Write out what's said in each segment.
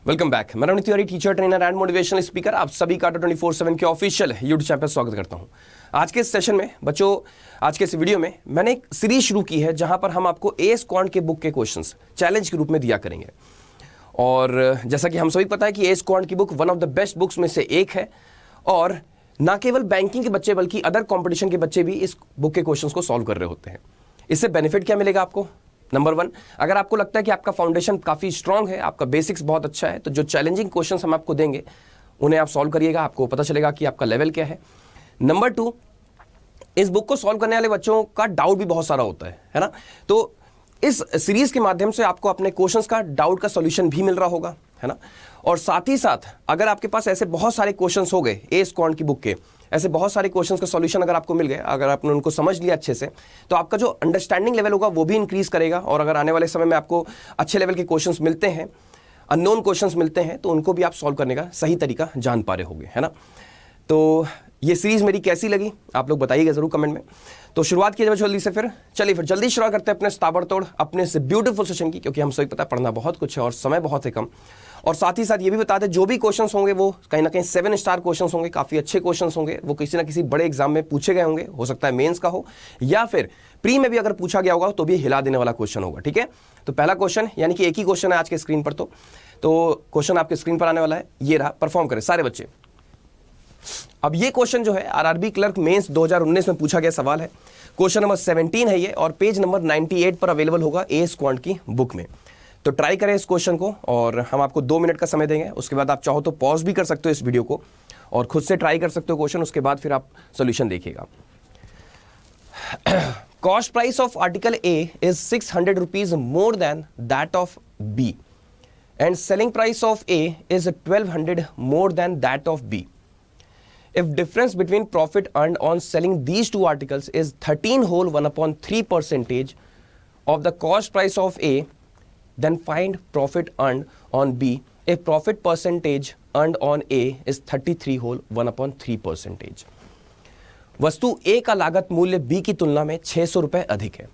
Welcome back. मैं Ravneet Tiwari, teacher trainer and motivational speaker, आप सभी का 24/7 के ऑफिशियल यूट्यूब चैनल पर स्वागत करता हूं। आज के इस सेशन में बच्चों, आज के इस वीडियो में मैंने एक सीरीज शुरू की है जहां पर हम आपको एएस क्वांट के बुक के क्वेश्चंस चैलेंज के रूप में दिया करेंगे। और जैसा कि हम सभी पता है कि एएस क्वांट की book one of the best books में से एक है, और ना केवल बैंकिंग के बच्चे बल्कि अदर कॉम्पिटिशन के बच्चे भी इस बुक के क्वेश्चंस को सॉल्व कर रहे होते हैं। इससे बेनिफिट क्या मिलेगा आपको? नंबर 1, अगर आपको लगता है कि आपका फाउंडेशन काफ़ी स्ट्रांग है, आपका बेसिक्स बहुत अच्छा है, तो जो चैलेंजिंग क्वेश्चंस हम आपको देंगे उन्हें आप सॉल्व करिएगा, आपको पता चलेगा कि आपका लेवल क्या है। नंबर 2, इस बुक को सॉल्व करने वाले बच्चों का डाउट भी बहुत सारा होता है ना। तो इस सीरीज के माध्यम से आपको अपने क्वेश्चंस का डाउट का सॉल्यूशन भी मिल रहा होगा, है ना। और साथ ही साथ अगर आपके पास ऐसे बहुत सारे क्वेश्चंस हो गए एएस क्वांट की बुक के, ऐसे बहुत सारे क्वेश्चंस का सॉल्यूशन अगर आपको मिल गए, अगर आपने उनको समझ लिया अच्छे से, तो आपका जो अंडरस्टैंडिंग लेवल होगा वो भी इंक्रीज करेगा। और अगर आने वाले समय में आपको अच्छे लेवल के क्वेश्चंस मिलते हैं, अननोन क्वेश्चंस मिलते हैं, तो उनको भी आप सॉल्व करने का सही तरीका जान पा रहे होंगे, है ना। तो ये सीरीज मेरी कैसी लगी आप लोग बताइएगा जरूर कमेंट में। तो शुरुआत किया जाए जल्दी से, फिर जल्दी शुरुआत करते हैं अपने ताबड़तोड़ अपने से ब्यूटीफुल सेशन की, क्योंकि हम सभी पता है पढ़ना बहुत कुछ है और समय बहुत है कम। और साथ ही साथ ये भी बता दें, जो भी क्वेश्चंस होंगे वो कहीं ना कहीं 7 स्टार क्वेश्चंस होंगे, काफ़ी अच्छे क्वेश्चंस होंगे, वो किसी ना किसी बड़े एग्जाम में पूछे गए होंगे, हो सकता है मेंस का हो या फिर प्री में भी अगर पूछा गया होगा तो भी हिला देने वाला क्वेश्चन होगा, ठीक है। तो पहला क्वेश्चन, यानी कि एक ही क्वेश्चन है आज के स्क्रीन पर, तो क्वेश्चन आपके स्क्रीन पर आने वाला है, ये रहा। परफॉर्म करें सारे बच्चे। अब ये क्वेश्चन जो है आरआरबी क्लर्क मेंस 2019 में पूछा गया सवाल है। क्वेश्चन नंबर 17 है ये, और पेज नंबर 98 पर अवेलेबल होगा एएस क्वांट की बुक में। तो ट्राई करें इस क्वेश्चन को, और हम आपको 2 मिनट का समय देंगे। उसके बाद आप चाहो तो पॉज भी कर सकते हो इस वीडियो को और खुद से ट्राई कर सकते हो क्वेश्चन, उसके बाद फिर आप सोल्यूशन देखिएगा। Cost price of article A is 600 rupees more than that of B, and selling price of A is 1200 more than that of B. If difference between profit earned on selling these two articles is 13 whole 1/3% of the cost price of A, then find profit earned on B if profit percentage earned on A is 33 whole 1/3%. वस्तु A का लागत मूल्य B की तुलना में 600 रुपए अधिक है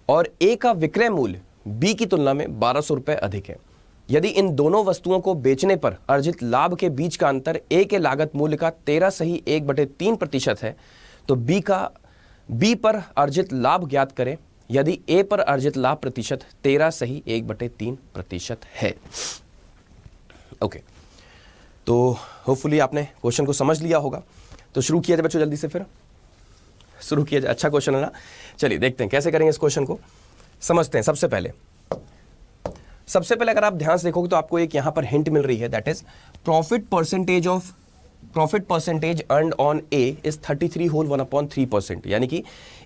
और A का विक्रय मूल्य B की तुलना में 1200 रुपए अधिक है। यदि इन दोनों वस्तुओं को बेचने पर अर्जित लाभ के बीच का अंतर A के लागत मूल्य का 13 सही 1/3% है, तो B पर अर्जित लाभ ज्ञात करें यदि A पर अर्जित लाभ प्रतिशत 13 सही 1/3% है। ओके, तो होपफुली आपने क्वेश्चन को समझ लिया होगा। तो शुरू किया जाए बच्चों, जल्दी से फिर शुरू किया जाए। अच्छा क्वेश्चन है ना, चलिए देखते हैं कैसे करेंगे इस क्वेश्चन को, समझते हैं। सबसे पहले अगर आप ध्यान से देखोगे तो आपको एक यहां पर हिंट मिल रही है, that is profit percentage earned on A is 33 whole 1/3%, यानी कि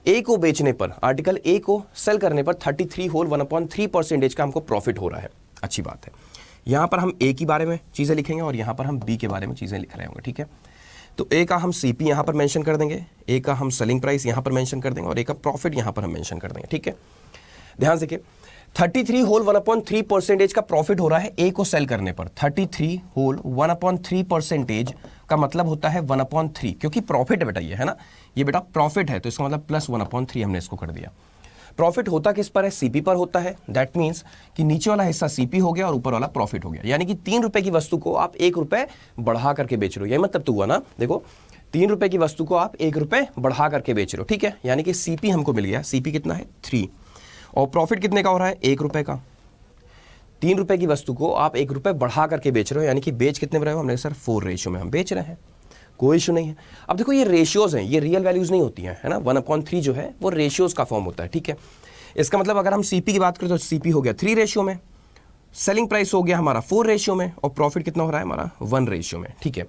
ए को बेचने पर, आर्टिकल ए को सेल करने पर 33 होल 1/3% का हमको प्रॉफिट हो रहा है। अच्छी बात है। यहां पर हम ए के बारे में चीजें लिखेंगे और यहां पर हम बी के बारे में चीजें लिख रहे होंगे, ठीक है। तो ए का हम सीपी यहां पर मेंशन कर देंगे, ए का हम सेलिंग प्राइस यहां पर मेंशन कर देंगे और ए का प्रॉफिट यहां पर हम मेंशन कर देंगे, ठीक है। ध्यान से देखिए, 33 होल 1/3% का प्रॉफिट हो रहा है ए को सेल करने पर। 33 होल 1/3% का मतलब होता है 1/3, क्योंकि प्रॉफिट है बेटा, ये है ना, ये बेटा प्रॉफिट है, तो इसका मतलब प्लस 1/3 हमने इसको कर दिया। प्रॉफिट होता किस पर है? सीपी पर होता है। दैट मीन्स कि नीचे वाला हिस्सा सीपी हो गया और ऊपर वाला प्रॉफिट हो गया, यानी कि 3 रुपए की वस्तु को आप 1 रुपए बढ़ा करके बेच रहे हो, यही मतलब तो हुआ ना। देखो, 3 रुपए की वस्तु को आप 1 रुपए बढ़ा करके बेच रहे हो, ठीक है। यानी कि सीपी हमको मिल गया, सीपी कितना है 3, और प्रॉफिट कितने का हो रहा है 1 रुपए का। 3 रुपए की वस्तु को आप 1 रुपए बढ़ा करके बेच रहे हो, यानी कि बेच कितने में रहे हो? हमने सर 4 रेशियो में हम बेच रहे हैं, कोई इशू नहीं है। अब देखो, ये रेशियोज हैं, ये रियल वैल्यूज नहीं होती हैं, है ना। 1/3 जो है वो रेशियोज का फॉर्म होता है, ठीक है। इसका मतलब अगर हम सीपी की बात करें तो सीपी हो गया 3 रेशियो में, सेलिंग प्राइस हो गया हमारा 4 रेशियो में, और प्रॉफिट कितना हो रहा है हमारा 1 रेशियो में, ठीक है।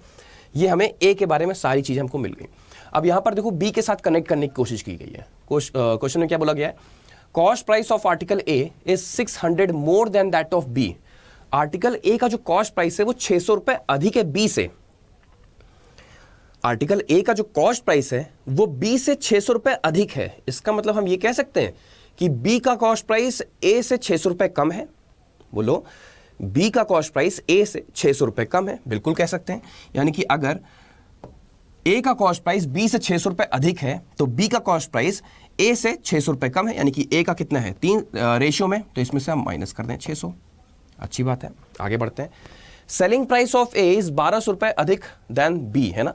ये हमें ए के बारे में सारी चीजें हमको मिल गई। अब यहां पर देखो बी के साथ कनेक्ट करने की कोशिश की गई है। क्वेश्चन में क्या बोला गया है? Cost price of article A is 600 more than that of B. Article A का जो कॉस्ट प्राइस है वो 600 रुपए अधिक है बी से। आर्टिकल ए का जो कॉस्ट प्राइस है वो बी से 600 रुपए अधिक है। इसका मतलब हम ये कह सकते हैं कि बी का कॉस्ट प्राइस ए से 600 रुपए कम है। बोलो, बी का कॉस्ट प्राइस ए से 600 रुपए कम है, बिल्कुल कह सकते हैं। यानी कि अगर ए का कॉस्ट प्राइस बी से 600 रुपए अधिक है तो बी का कॉस्ट प्राइस ए से 600 रुपए कम है, यानी कि ए का कितना है 3 रेशियो में, तो इसमें से हम माइनस कर दें 600, अच्छी बात है, आगे बढ़ते हैं। Selling price of A is 1200 रुपए अधिक देन बी, है ना,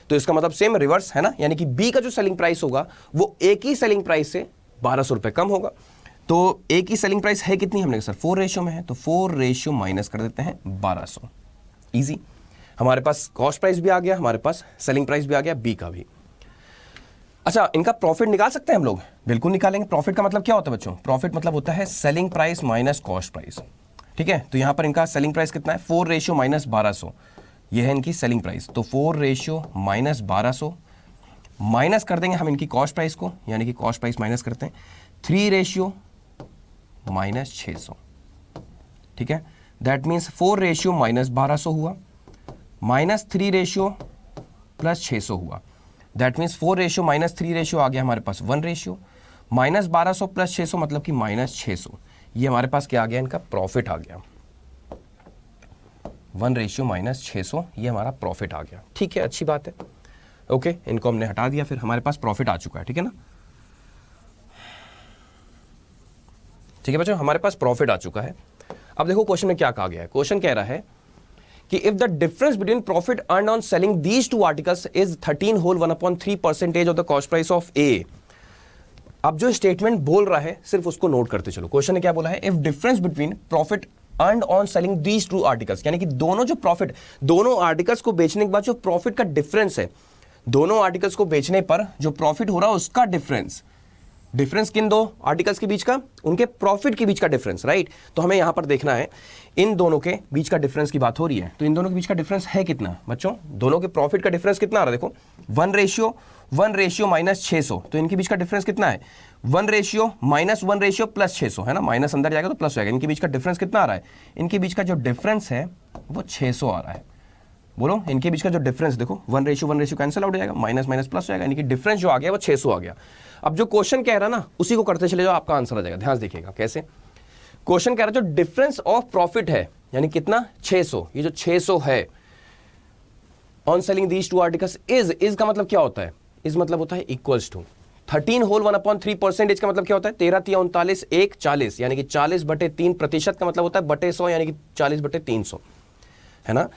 तो इसका मतलब सेम रिवर्स है ना, यानी कि बी का जो सेलिंग प्राइस होगा वो ए की सेलिंग प्राइस से 1200 रुपए कम होगा। तो ए की सेलिंग प्राइस है कितनी, हमने कहा सर 4 रेशियो में है, तो 4 रेशियो माइनस कर देते हैं 1200, इजी। हमारे पास कॉस्ट प्राइस भी आ गया, हमारे पास सेलिंग प्राइस भी आ गया बी का भी। अच्छा, इनका प्रॉफिट निकाल सकते हैं हम लोग, बिल्कुल निकालेंगे। प्रॉफिट का मतलब क्या होता है बच्चों, प्रॉफिट मतलब होता है selling price minus cost price, ठीक है। तो यहां पर इनका सेलिंग प्राइस कितना है, 4 रेशियो माइनस 1200, ये है इनकी सेलिंग प्राइस। तो 4 रेशियो माइनस 1200 माइनस कर देंगे हम इनकी कॉस्ट प्राइस को, यानी कि कॉस्ट प्राइस माइनस करते हैं 3 रेशियो माइनस 600, ठीक है। दैट मीन्स 4 रेशियो माइनस 1200 हुआ, माइनस 3 रेशियो प्लस 600 हुआ। That means 4 ratio minus 3 ratio आ गया हमारे पास 1 रेशियो, माइनस 1200 प्लस 600 मतलब कि माइनस 600। ये हमारे पास क्या आ गया, इनका प्रॉफिट आ गया, 1 रेशियो माइनस 600, ये हमारा प्रॉफिट आ गया, ठीक है, अच्छी बात है। ओके, इनको हमने हटा दिया, फिर हमारे पास प्रॉफिट आ चुका है, ठीक है ना। ठीक है बच्चों, हमारे पास प्रॉफिट आ चुका है। अब देखो क्वेश्चन में क्या कहा गया है, क्वेश्चन कह रहा है कि if the difference between profit earn on selling these two articles is 13 whole 1/3% of the cost price of A. अब जो स्टेटमेंट बोल रहा है सिर्फ उसको नोट करते चलो। क्वेश्चन ने क्या बोला है, if difference between profit earn on selling these two articles, यानी कि दोनों जो प्रॉफिट, दोनों आर्टिकल्स को बेचने के बाद जो प्रॉफिट का डिफरेंस है, दोनों आर्टिकल्स को बेचने पर जो प्रॉफिट हो रहा है उसका डिफरेंस, डिफरेंस किन दो आर्टिकल्स के बीच का, उनके प्रॉफिट के बीच का डिफरेंस, राइट। तो हमें यहां पर देखना है इन दोनों के बीच का डिफरेंस की बात हो रही है, तो इन दोनों के बीच का डिफरेंस है कितना बच्चों, दोनों के प्रॉफिट का डिफरेंस कितना आ रहा है, देखो 1 रेशियो माइनस 600, तो इनके बीच का डिफरेंस कितना है, 1 रेशियो माइनस 1 रेशियो प्लस 600, है ना, माइनस अंदर जाएगा तो प्लस हो जाएगा। इनके बीच का डिफरेंस कितना आ रहा है, इनके बीच का जो डिफरेंस है वो 600 आ रहा है। बोलो, इनके बीच का जो डिफरेंस देखो, 1 रेशियो कैंसिल आउट हो जाएगा, माइनस माइनस प्लस हो जाएगा, यानी कि डिफरेंस जो आ गया वो 600 आ गया। अब जो क्वेश्चन कह रहा है ना उसी को करते चले जाओ, आपका आंसर आ जाएगा। ध्यान देखिएगा कैसे, क्वेश्चन कह रहा है जो डिफरेंस ऑफ प्रॉफिट है, यानी कितना 600, ये जो 600 है on selling these two articles is का मतलब क्या होता है, इज मतलब होता है इक्वल्स टू 13 होल 1/3%, का मतलब क्या होता है 13 × 39 1 40, यानी कि 40/3% का मतलब होता है बटे 100, यानी कि 40/300, है ना।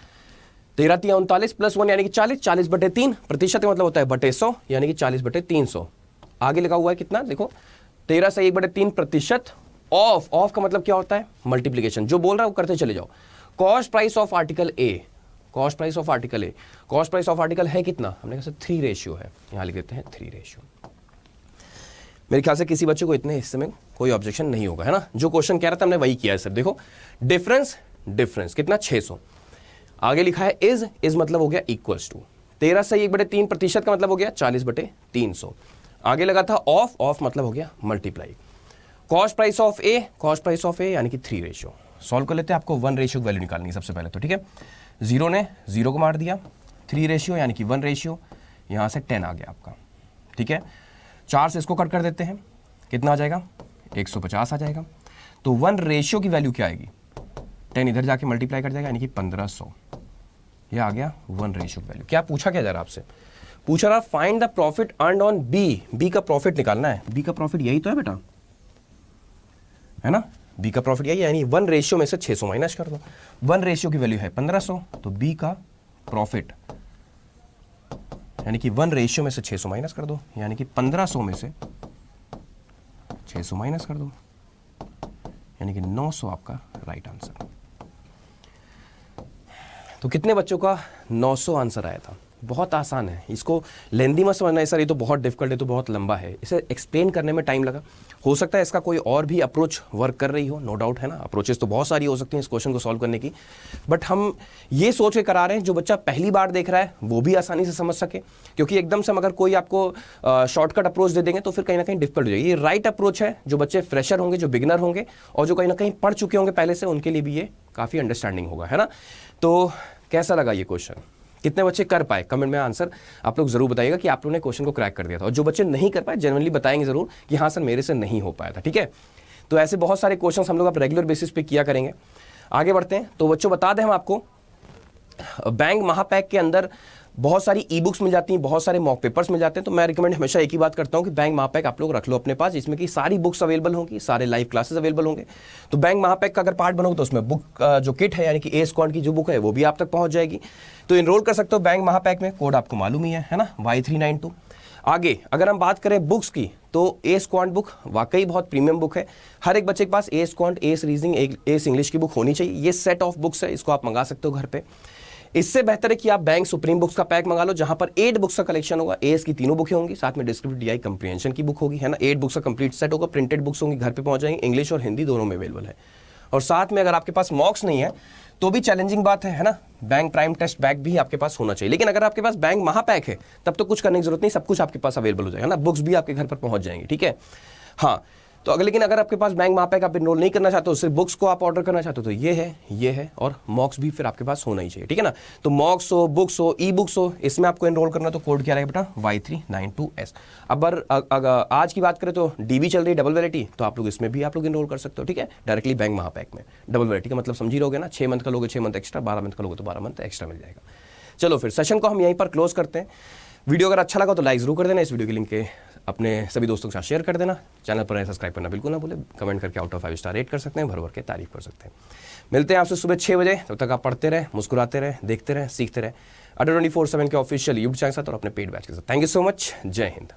13 × 39 प्लस 1 यानी कि 40, 40/3% का मतलब होता है बटे 100, यानी कि 40/300। आगे लगा हुआ है कितना, देखो 13 से 1/3% ऑफ का मतलब क्या होता है मल्टीप्लीकेशन, जो बोल रहा है वो करते चले जाओ। Cost price of article A, cost price of article A, cost price of article है कितना, हमने कहा 3 रेशियो है, यहां लिख देते हैं 3 रेशियो। मेरे ख्याल से किसी बच्चे को इतने हिस्से में कोई ऑब्जेक्शन नहीं होगा, है ना। जो क्वेश्चन कह रहा था हमने वही किया है सर। देखो डिफरेंस कितना 600, आगे लिखा है इज मतलब हो गया इक्वल्स टू 13 से 1/3% का मतलब हो गया 40/300। आगे लगा था ऑफ मतलब हो गया मल्टीप्लाई। कॉस्ट प्राइस ऑफ ए यानी कि 3 रेशियो। सॉल्व कर लेते हैं, आपको 1 रेशियो वैल्यू निकालनी है सबसे पहले तो, ठीक है। 0 ने 0 को मार दिया, 3 रेशियो यानी कि 1 रेशियो, यहां से 10 आ गया आपका, ठीक है। 4 से इसको कट कर देते हैं, कितना आ जाएगा 150 आ जाएगा। तो 1 रेशियो की वैल्यू क्या आएगी, 10 इधर जाके मल्टीप्लाई कर जाएगा, यानी कि 1500, ये आ गया 1 रेशियो की वैल्यू। क्या पूछा क्या जा रहा आपसे, पूछा रहा find the profit earned on B का प्रॉफिट निकालना है। बी का प्रॉफिट यही तो है बेटा, है ना, बी का प्रॉफिट यही है, यानी 1 रेशियो में से 600 माइनस कर दो। 1 रेशियो की वैल्यू है 1500, तो बी का प्रॉफिट यानी कि 1 रेशियो में से 600 माइनस कर दो, यानी कि 1500 में से 600 माइनस कर दो, यानी कि 900 आपका राइट आंसर। तो कितने बच्चों का 900 आंसर आया था। बहुत आसान है, इसको लेंदी मत समझना है सर ये तो बहुत डिफिकल्ट है, तो बहुत लंबा है, इसे एक्सप्लेन करने में टाइम लगा। हो सकता है इसका कोई और भी अप्रोच वर्क कर रही हो, नो डाउट, है ना। अप्रोचेस तो बहुत सारी हो सकती हैं इस क्वेश्चन को सॉल्व करने की, बट हम ये सोच के करा रहे हैं जो बच्चा पहली बार देख रहा है वो भी आसानी से समझ सके, क्योंकि एकदम से हम अगर कोई आपको शॉर्टकट अप्रोच दे देंगे तो फिर कहीं ना कहीं डिफिकल्ट हो जाएगी। ये राइट अप्रोच है, जो बच्चे फ्रेशर होंगे, जो बिगिनर होंगे और जो कहीं ना कहीं पढ़ चुके होंगे पहले से, उनके लिए भी ये काफ़ी अंडरस्टैंडिंग होगा, है ना। तो कैसा लगा ये क्वेश्चन, कितने बच्चे कर पाए, कमेंट में आंसर आप लोग जरूर बताइएगा कि आप लोगों ने क्वेश्चन को क्रैक कर दिया था। और जो बच्चे नहीं कर पाए जेन्युइनली बताएंगे जरूर कि हाँ सर मेरे से नहीं हो पाया था, ठीक है। तो ऐसे बहुत सारे क्वेश्चंस हम लोग आप रेगुलर बेसिस पे किया करेंगे। आगे बढ़ते हैं, तो बच्चों बता दें हम आपको बैंक महापैक के अंदर बहुत सारी ई बुक्स मिल जाती हैं, बहुत सारे मॉक पेपर्स मिल जाते हैं। तो मैं रिकमेंड हमेशा एक ही बात करता हूँ कि बैंक महापैक आप लोग रख लो अपने पास, जिसमें कि सारी बुक्स अवेलेबल होंगी, सारे लाइव क्लासेस अवेलेबल होंगे। तो बैंक महापैक का अगर पार्ट बनोगे तो उसमें बुक जो किट है यानी कि ए स्क्वाड की जो बुक है वो भी आप तक पहुंच जाएगी। तो इनरोल कर सकते हो बैंक महापैक में, कोड आपको मालूम ही है ना, Y392। आगे अगर हम बात करें बुक्स की, तो ए स्क्वाड बुक वाकई बहुत प्रीमियम बुक है। हर एक बच्चे के पास A squad, S reasoning, S English की बुक होनी चाहिए। ये सेट ऑफ बुक्स है, इसको आप मंगा सकते हो घर पे। इससे बेहतर है कि आप बैंक सुप्रीम बुक्स का पैक मंगा लो, जहां पर 8 बुक्स का कलेक्शन होगा। एस की तीनों बुकें होंगी, साथ में डिस्क्रिप्टिव डीआई कंप्रीहेंशन की बुक होगी, है ना। 8 बुक्स का कंप्लीट सेट होगा, प्रिंटेड बुक्स होंगी, घर पे पहुंच जाएंगी, इंग्लिश और हिंदी दोनों में अवेलेबल है। और साथ में अगर आपके पास मॉक्स नहीं है तो भी चैलेंजिंग बात है ना, बैंक प्राइम टेस्ट बैग भी आपके पास होना चाहिए। लेकिन अगर आपके पास बैंक महापैक है तब तो कुछ करने की जरूरत नहीं, सब कुछ आपके पास अवेलेबल हो जाएगा ना, बुक्स भी आपके घर पर पहुंच जाएंगी, ठीक है। हाँ, तो लेकिन अगर आपके पास बैंक महापैक आप इनरोल नहीं करना चाहते हो, सिर्फ बुक्स को आप ऑर्डर करना चाहते हो, तो ये है और मॉक्स भी फिर आपके पास होना ही चाहिए, ठीक है ना। तो मॉक्स हो, बुक्स हो, ई बुक्स हो, इसमें आपको इनरोल करना, तो कोड क्या रहेगा बेटा, Y392S। अब अगर आज की बात करें तो डीबी चल रही है, डबल वैलिडिटी, तो आप लोग इसमें भी आप लोग इनरोल कर सकते हो, ठीक है, डायरेक्टली बैंक महापैक में। डबल वैलिडिटी का मतलब समझी रहोगे ना, 6 मंथ का लोगे 6 मंथ एक्स्ट्रा, 12 मंथ का लोगे तो 12 मंथ एक्स्ट्रा मिल जाएगा। चलो फिर सेशन को हम यहीं पर क्लोज करते हैं। वीडियो अगर अच्छा लगा तो लाइक जरूर कर देना, इस वीडियो के लिंक के अपने सभी दोस्तों के साथ शेयर कर देना। चैनल पर सब्सक्राइब करना बिल्कुल ना भूले, कमेंट करके आउट ऑफ 5 स्टार रेट कर सकते हैं, भर भर के तारीफ कर सकते हैं। मिलते हैं आपसे सुबह 6 बजे, तब तक आप पढ़ते रहे, मुस्कुराते रहे, देखते रहे, सीखते रहे। Adda 24/7 के ऑफिशियल यूट्यूब चैनल के साथ और अपने पेड बैच के साथ। थैंक यू सो मच, जय हिंद।